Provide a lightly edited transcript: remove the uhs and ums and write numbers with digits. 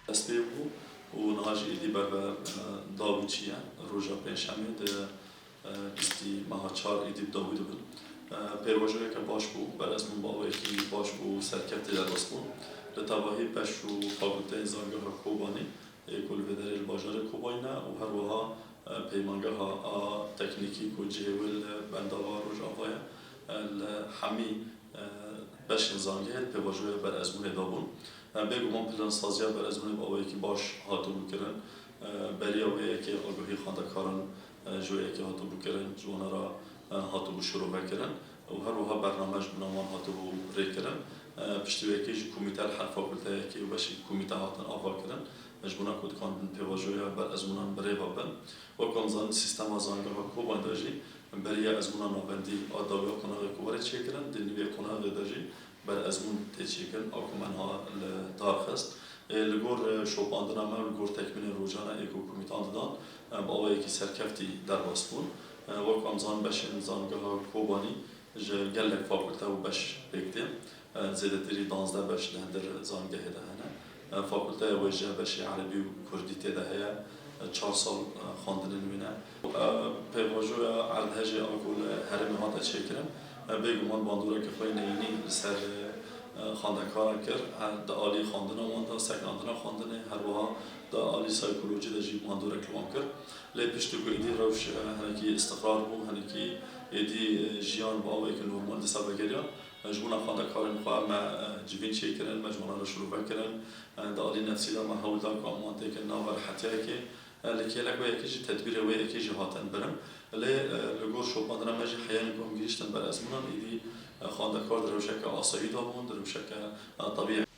دەستپێ بوو و نهاژی ئیدی بەربە داوچیە ڕۆژە پێنجشەمێ بیستی مەها چار ئیدی داوی دەبن پێروەژەیەکە باش بوو بەرەزبوون باوەیەکی باش بوو سەرکەفتی دەڕاست بوو لە تاڤاهی پەش و فاکولتەی زانگەها کۆبانی کولڤێدەرێ باژارە کۆبانە و هەروەها پەیمانگەها تەکنیکی و جێوێ لە بەنداوا ڕۆژاڤایە لە هەمی بەشێن زانگەیە پێواژۆیە بەرەزبوونێ دابوون بێگومان پلانسازیە بەرەزبوونێ باوەیەکی باش هاتوو بکردن بەریە وەیەکی ئاگاهی خوێندەکاران ژوەیەکی هاتوو بکردن جوانەرا هاتوو بوو شروعەکردن و هەروەها بەرنامەش بناوان هاتوو بوو ڕێکردن پشتیوەیەکیش کۆمیتە هەر فاکولتەیەکی و بەشی کۆمیتە هاتن ئاڤاکردن مەجبوورە کۆتکاندن پێواژۆیە بەرەزبوونان بەرێ بابن وەکو زانین سیستەما زانگەها کۆبان دەژی بەریە ئەزموونە ناوەندی ئاداویا قۆناغی وەرە چێکردن دنیوێ قۆناغی دەژی بەرەزبوون تێچێکردن ئاکومەنها لە دارخست لەگۆر شۆپاندنا مە لەگۆر تەکمینی ڕۆژانە ئێکۆکۆمیتان ددان باوەیەکی سەرکەفتی دەرباس بوون وەکو ئەمزان بەشێن زانگەها کۆبانی ji gelek fakülte û beş pêktê zêdetirî 12 beş li hindir zangehê de hene fakülteya wê ji beşê erebî û kurdî tê de heye 4 sal xwendinên wî ne pêvajoya erdhejê a ku li herêmê hate çêkirin bêguman bandoreke xwe neyînî li ser xwendekaran kir di alî xwendina wan de sekandina xwendinê herwiha di alî saykolojî de jî bandorek li wan kir lê piştî ku êdî rewş hinekî istiqrar bû hinekî êdî jiyan bawekî normal di ser vegeriya ji bona xwendekarên xwe me civîn çêkirin me ji wan re şîrove kirin di alî nefsî de me hewl da ku em wan têkin nava rehetiyayekê li kêlek wêyekê jî tedbîrê wêyekê jî hatin birin lê li gor şopandina me jî heyanê ku em gihîştin berezbûnan êdî xwendekar di rewşeke asayî dabûn di rewşeke tabî